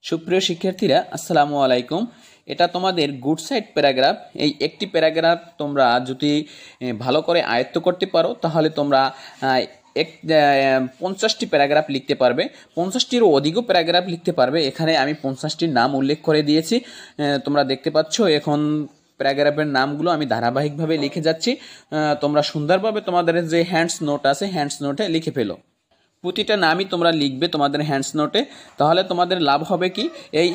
সুপ্রিয় শিক্ষার্থীরা আসসালামু আলাইকুম। এটা তোমাদের গুড সাইড প্যারাগ্রাফ। এই একটি প্যারাগ্রাফ তোমরা যদি ভালো করে আয়ত্ত করতে পারো তাহলে তোমরা 50টি প্যারাগ্রাফ লিখতে পারবে, 50টিরও অধিকও প্যারাগ্রাফ লিখতে পারবে। এখানে আমি 50টির নাম উল্লেখ করে দিয়েছি, তোমরা দেখতে পাচ্ছ। এখন প্যারাগ্রাফের নামগুলো আমি ধারাবাহিকভাবে লিখে যাচ্ছি। তোমরা সুন্দরভাবে তোমাদের যে হ্যান্ডস নোট আছে হ্যান্ডস নোটে লিখে ফেলো। প্রতিটা নামই তোমরা লিখবে তোমাদের হ্যান্ডস নোটে। তাহলে তোমাদের লাভ হবে কি, এই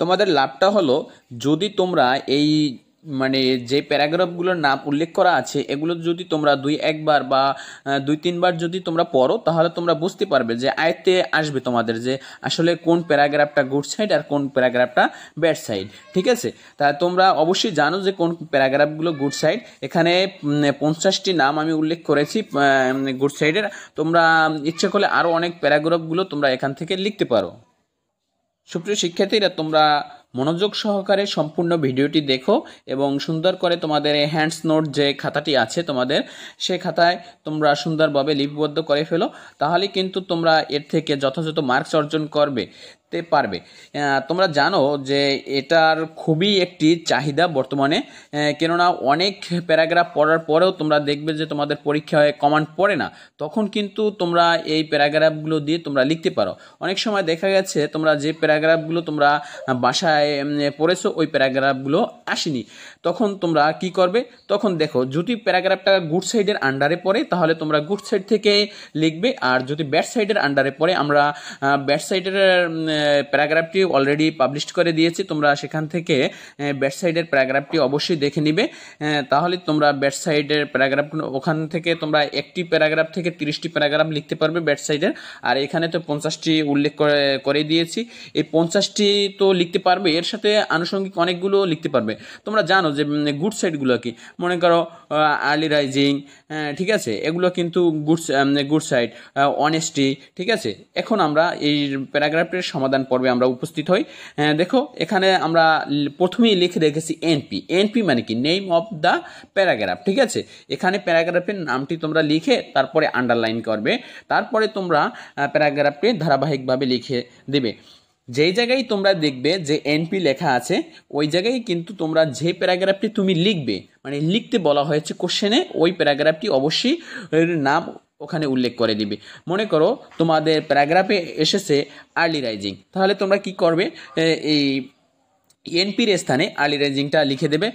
তোমাদের লাভটা হলো যদি তোমরা এই যে প্যারাগ্রাফগুলোর নাম উল্লেখ করা আছে এগুলো যদি তোমরা একবার বা 2-3বার যদি তোমরা পড়ো তাহলে তোমরা বুঝতে পারবে যে আয়ত্তে আসবে তোমাদের যে আসলে কোন প্যারাগ্রাফটা গুড সাইড আর কোন প্যারাগ্রাফটা ব্যাড সাইড। ঠিক আছে, তা তোমরা অবশ্যই জানো যে কোন প্যারাগ্রাফগুলো গুড সাইড। এখানে 50টি নাম আমি উল্লেখ করেছি গুড সাইডের। তোমরা ইচ্ছে করলে আরও অনেক প্যারাগ্রাফগুলো তোমরা এখান থেকে লিখতে পারো। সুপ্রিয় শিক্ষার্থীরা, তোমরা মনোযোগ সহকারে সম্পূর্ণ ভিডিওটি দেখো এবং সুন্দর করে তোমাদের হ্যান্ডস নোট যে খাতাটি আছে তোমাদের, সেই খাতায় তোমরা সুন্দরভাবে লিপিবদ্ধ করে ফেলো। তাহলে কিন্তু তোমরা এর থেকে যথাযথ মার্কস অর্জন করতে পারবে। তোমরা জানো যে এটার খুবই একটি চাহিদা বর্তমানে, কেননা অনেক প্যারাগ্রাফ পড়ার পরেও তোমরা দেখবে যে তোমাদের পরীক্ষায় কমান্ড পড়ে না, তখন কিন্তু তোমরা এই প্যারাগ্রাফগুলো দিয়ে তোমরা লিখতে পারো। অনেক সময় দেখা গেছে তোমরা যে প্যারাগ্রাফগুলো তোমরা বাসায় পড়েছো ওই প্যারাগ্রাফগুলো আসেনি, তখন তোমরা কি করবে? তখন দেখো যদি প্যারাগ্রাফটা গুড সাইডের আন্ডারে পড়ে তাহলে তোমরা গুড সাইড থেকে লিখবে, আর যদি ব্যাড সাইডের আন্ডারে পড়ে, আমরা ব্যাড সাইডের প্যারাগ্রাফটি অলরেডি পাবলিশ করে দিয়েছি, তোমরা সেখান থেকে ব্যাড সাইডের প্যারাগ্রাফটি অবশ্যই দেখে নিবে। তাহলে তোমরা ব্যাড সাইডের প্যারাগ্রাফ ওখান থেকে তোমরা একটি প্যারাগ্রাফ থেকে 30টি প্যারাগ্রাফ লিখতে পারবে ব্যাড সাইডের। আর এখানে তো 50টি উল্লেখ করে দিয়েছি, এই 50টি তো লিখতে পারবে, এর সাথে আনুষঙ্গিক অনেকগুলো লিখতে পারবে। তোমরা জানো যে গুড সাইডগুলো কি, মনে করো আর্লি রাইজিং, ঠিক আছে, এগুলো কিন্তু গুড সাইড, অনেস্টি। ঠিক আছে, এখন আমরা এই প্যারাগ্রাফের সমাধান পর্বে আমরা উপস্থিত হই। দেখো এখানে আমরা প্রথমেই লিখে রেখেছি এনপি মানে কি, নেম অফ দ্য প্যারাগ্রাফ। ঠিক আছে, এখানে প্যারাগ্রাফের নামটি তোমরা লিখে তারপরে আন্ডারলাইন করবে, তারপরে তোমরা প্যারাগ্রাফটি ধারাবাহিকভাবে লিখে দেবে। যেই জায়গায় তোমরা দেখবে যে এনপি লেখা আছে ওই জায়গায় কিন্তু তোমরা যে প্যারাগ্রাফটি তুমি লিখবে, লিখতে বলা হয়েছে কোশ্চেনে, ওই প্যারাগ্রাফটি অবশ্যই নাম ওখানে উল্লেখ করে দিবে। মনে করো তোমাদের প্যারাগ্রাফে এসেছে আর্লি রাইজিং, তাহলে তোমরা কি করবে? এই এনপির স্থানে আর্লি রাইজিংটা লিখে দেবে।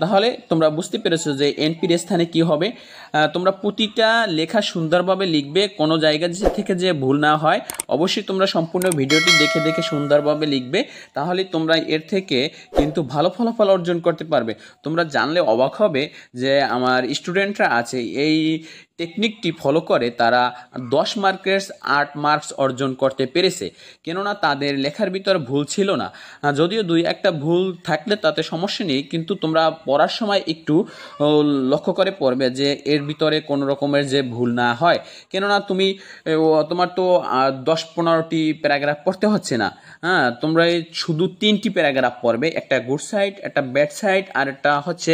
তাহলে তোমরা বুঝতে পেরেছো যে এনপির স্থানে কি হবে। তোমরা প্রতিটা লেখা সুন্দরভাবে লিখবে, কোনো জায়গা থেকে যে ভুল না হয়। অবশ্যই তোমরা সম্পূর্ণ ভিডিওটি দেখে দেখে সুন্দরভাবে লিখবে, তাহলে তোমরা এর থেকে কিন্তু ভালো ফলাফল অর্জন করতে পারবে। তোমরা জানলে অবাক হবে যে আমার স্টুডেন্টরা আছে এই টেকনিকটি ফলো করে তারা 10 মার্কের 8 মার্কস অর্জন করতে পেরেছে, কেননা তাদের লেখার ভিতর ভুল ছিল না। যদিও 2-1টা ভুল থাকলে তাতে সমস্যা নেই, কিন্তু তোমরা পড়ার সময় একটু লক্ষ্য করে পড়বে যে এর ভিতরে কোনো রকমের যে ভুল না হয়, কেননা তোমার তো 10-15টি প্যারাগ্রাফ পড়তে হচ্ছে না। তোমরা শুধু 3টি প্যারাগ্রাফ পড়বে, একটা গুড সাইড, একটা ব্যাড সাইড, আর একটা হচ্ছে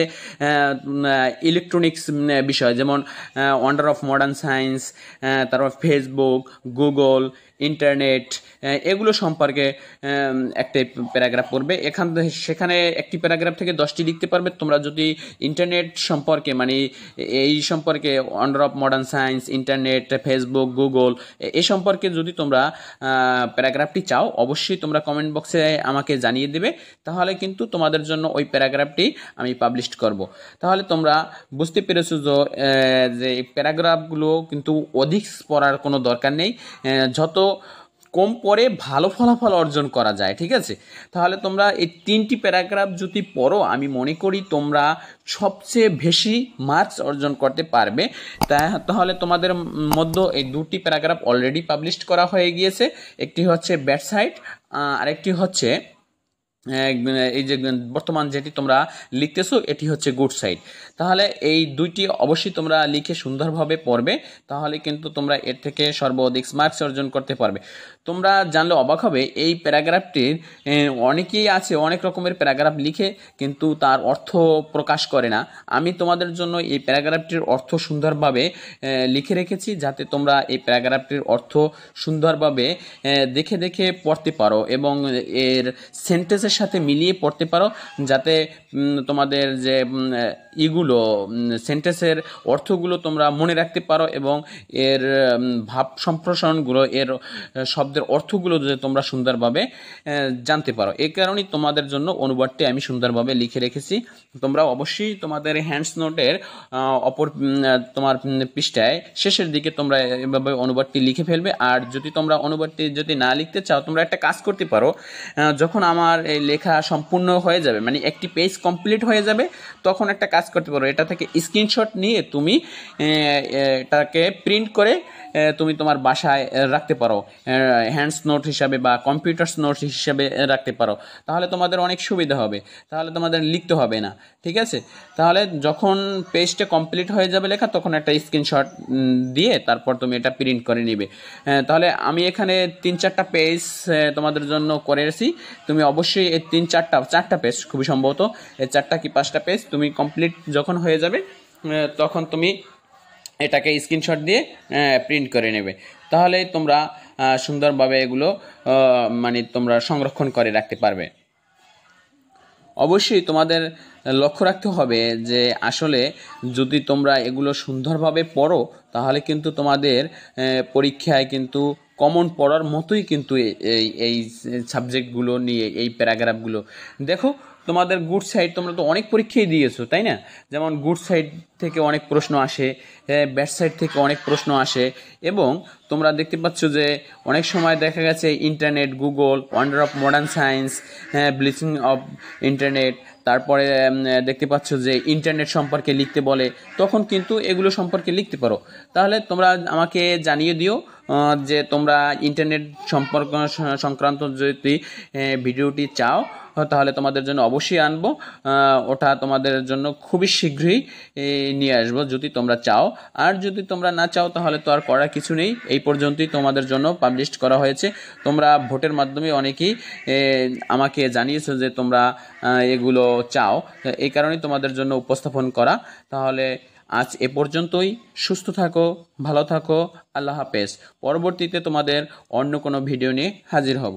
ইলেকট্রনিক্স বিষয়, যেমন ওয়ান্ডার অফ মডার্ন সায়েন্স, তারপর ফেসবুক, গুগল, ইন্টারনেট, এগুলো সম্পর্কে একটা প্যারাগ্রাফ পড়বে। সেখানে একটি প্যারাগ্রাফ থেকে 10টি লিখতে পারবে। তোমরা যদি ইন্টারনেট সম্পর্কে এই সম্পর্কে wonder of modern science, internet, Facebook, Google এই সম্পর্কে যদি তোমরা প্যারাগ্রাফটি চাও অবশ্যই তোমরা কমেন্ট বক্সে আমাকে জানিয়ে দেবে, তাহলে কিন্তু তোমাদের জন্য ওই প্যারাগ্রাফটি আমি পাবলিশ করব। তাহলে তোমরা বুঝতে পেরেছো যে প্যারাগ্রাফগুলো কিন্তু অধিক পড়ার কোনো দরকার নেই, যত কম পড়ে ভালো ফলাফল অর্জন করা যায়। ঠিক আছে, তাহলে তোমরা এই 3টি প্যারাগ্রাফ যদি পড়ো আমি মনে করি তোমরা সবচেয়ে বেশি মার্কস অর্জন করতে পারবে। তাহলে তোমাদের মধ্যে এই 2টি প্যারাগ্রাফ অলরেডি পাবলিশ করা হয়ে গিয়েছে, একটি হচ্ছে ব্যাড সাইড, আরেকটি হচ্ছে এই যে বর্তমান যেটি তোমরা লিখতেছো এটি হচ্ছে গুড সাইড। তাহলে এই 2টি অবশ্যই তোমরা লিখে সুন্দরভাবে পড়বে, তাহলে কিন্তু তোমরা এর থেকে সর্বাধিক মার্কস অর্জন করতে পারবে। তোমরা জানলে অবাক হবে এই প্যারাগ্রাফটির অনেকেই আছে অনেক রকমের প্যারাগ্রাফ লিখে কিন্তু তার অর্থ প্রকাশ করে না। আমি তোমাদের জন্য এই প্যারাগ্রাফটির অর্থ সুন্দরভাবে লিখে রেখেছি যাতে তোমরা এই প্যারাগ্রাফটির অর্থ সুন্দরভাবে দেখে দেখে পড়তে পারো এবং এর সেন্টেন্সের সাথে মিলিয়ে পড়তে পারো, যাতে তোমাদের যে ইগুলো সেন্টেন্সের অর্থগুলো তোমরা মনে রাখতে পারো এবং এর ভাব সম্প্রসারণগুলো এর শব্দের অর্থগুলো যে তোমরা সুন্দরভাবে জানতে পারো। এই কারণেই তোমাদের জন্য অনুবাদটি আমি সুন্দরভাবে লিখে রেখেছি। তোমরা অবশ্যই তোমাদের হ্যান্ডস নোটের অপর তোমার পৃষ্ঠায় শেষের দিকে তোমরা এভাবে অনুবাদটি লিখে ফেলবে। আর যদি তোমরা অনুবাদটি যদি না লিখতে চাও, তোমরা একটা কাজ করতে পারো, যখন আমার এই লেখা সম্পূর্ণ হয়ে যাবে, মানে একটি পেজ কমপ্লিট হয়ে যাবে, তখন একটা কাজ করতে পারো, এটা থেকে স্ক্রিনশট নিয়ে তুমি এটাকে প্রিন্ট করে তুমি তোমার বাসায় রাখতে পারো, হ্যান্ডস নোট হিসাবে বা কম্পিউটার্স নোট হিসাবে রাখতে পারো। তাহলে তোমাদের অনেক সুবিধা হবে, তাহলে তোমাদের লিখতে হবে না। ঠিক আছে, তাহলে যখন পেজটা কমপ্লিট হয়ে যাবে লেখা, তখন একটা স্ক্রিনশট দিয়ে তারপর তুমি এটা প্রিন্ট করে নিবে। তাহলে আমি এখানে 3-4টা পেজ তোমাদের জন্য করেছি। তুমি অবশ্যই এই 3-4টা পেজ, খুবই সম্ভবত এই 4টা কি 5টা পেজ তুমি কমপ্লিট যখন হয়ে যাবে, তখন তুমি এটাকে স্ক্রিনশট দিয়ে প্রিন্ট করে নেবে। তাহলে তোমরা সুন্দরভাবে এগুলো মানে তোমরা সংরক্ষণ করে রাখতে পারবে। অবশ্যই তোমাদের লক্ষ্য রাখতে হবে যে আসলে যদি তোমরা এগুলো সুন্দরভাবে পড়ো, তাহলে কিন্তু তোমাদের পরীক্ষায় কিন্তু কমন পড়ার মতোই কিন্তু এই সাবজেক্টগুলো নিয়ে এই প্যারাগ্রাফগুলো। দেখো, তোমাদের গুড সাইড তোমরা তো অনেক পরীক্ষাই দিয়েছো, তাই না? যেমন গুড সাইড থেকে অনেক প্রশ্ন আসে, ব্যাড সাইড থেকে অনেক প্রশ্ন আসে, এবং তোমরা দেখতে পাচ্ছ যে অনেক সময় দেখা গেছে internet, Google, wonder of modern science, bleaching of internet, তারপরে দেখতে পাচ্ছ যে ইন্টারনেট সম্পর্কে লিখতে বলে, তখন কিন্তু এগুলো সম্পর্কে লিখতে পারো। তাহলে তোমরা আমাকে জানিয়ে দিও যে তোমরা ইন্টারনেট সংক্রান্ত যদি ভিডিওটি চাও, তাহলে তোমাদের জন্য অবশ্যই আনবো। ওটা তোমাদের জন্য খুবই শীঘ্রই নিয়ে আসবো যদি তোমরা চাও। আর যদি তোমরা না চাও, তাহলে তো আর করার কিছু নেই। এই পর্যন্তই তোমাদের জন্য পাবলিশ করা হয়েছে। তোমরা ভোটের মাধ্যমে অনেকেই আমাকে জানিয়েছো যে তোমরা এগুলো চাও, এই কারণেই তোমাদের জন্য উপস্থাপন করা। তাহলে আজ এ পর্যন্তই। সুস্থ থাকো, ভালো থাকো, আল্লাহ হাফেজ। পরবর্তীতে তোমাদের অন্য কোনো ভিডিও নিয়ে হাজির হব।